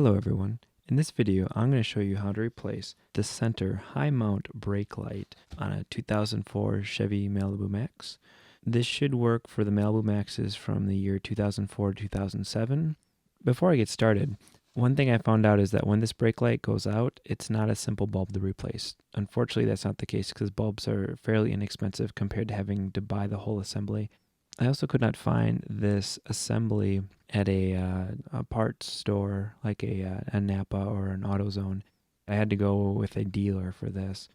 Hello everyone. In this video, I'm going to show you how to replace the center high mount brake light on a 2004 Chevy Malibu Maxx. This should work for the Malibu Maxes from the year 2004 to 2007. Before I get started, one thing I found out is that when this brake light goes out, it's not a simple bulb to replace. Unfortunately, that's not the case because bulbs are fairly inexpensive compared to having to buy the whole assembly. I also could not find this assembly at a parts store like a Napa or an AutoZone. I had to go with a dealer for this.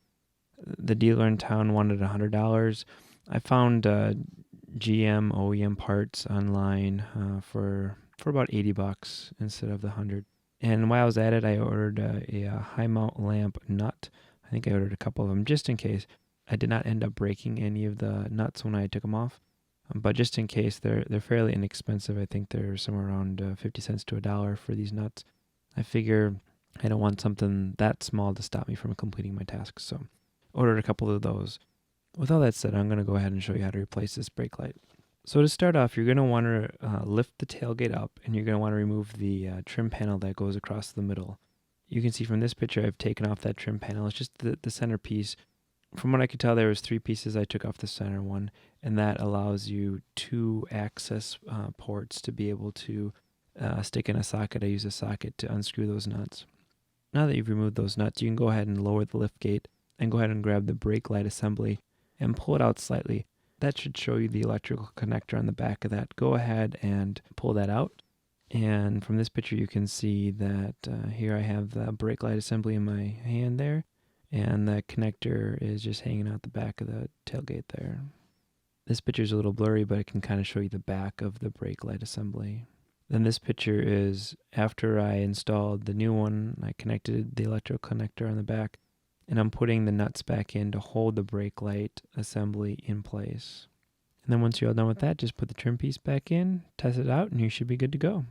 The dealer in town wanted $100. I found GM OEM parts online for about $80 instead of the 100. And while I was at it, I ordered a high mount lamp nut. I think I ordered a couple of them just in case. I did not end up breaking any of the nuts when I took them off. But just in case, they're fairly inexpensive. I think they're somewhere around 50 cents to $1 for these nuts. I figure I don't want something that small to stop me from completing my task, so ordered a couple of those. With all that said, I'm going to go ahead and show you how to replace this brake light. So to start off, you're going to want to lift the tailgate up, and you're going to want to remove the trim panel that goes across the middle. You can see from this picture I've taken off that trim panel. It's just the center piece. From what I could tell, there was 3 pieces. I took off the center one, and that allows you 2 access ports to be able to stick in a socket. I use a socket to unscrew those nuts. Now that you've removed those nuts, you can go ahead and lower the lift gate and go ahead and grab the brake light assembly and pull it out slightly. That should show you the electrical connector on the back of that. Go ahead and pull that out. And from this picture, you can see that here I have the brake light assembly in my hand there. And the connector is just hanging out the back of the tailgate there. This picture is a little blurry, but it can kind of show you the back of the brake light assembly. Then this picture is after I installed the new one. I connected the electrical connector on the back, and I'm putting the nuts back in to hold the brake light assembly in place. And then once you're all done with that, just put the trim piece back in, test it out, and you should be good to go.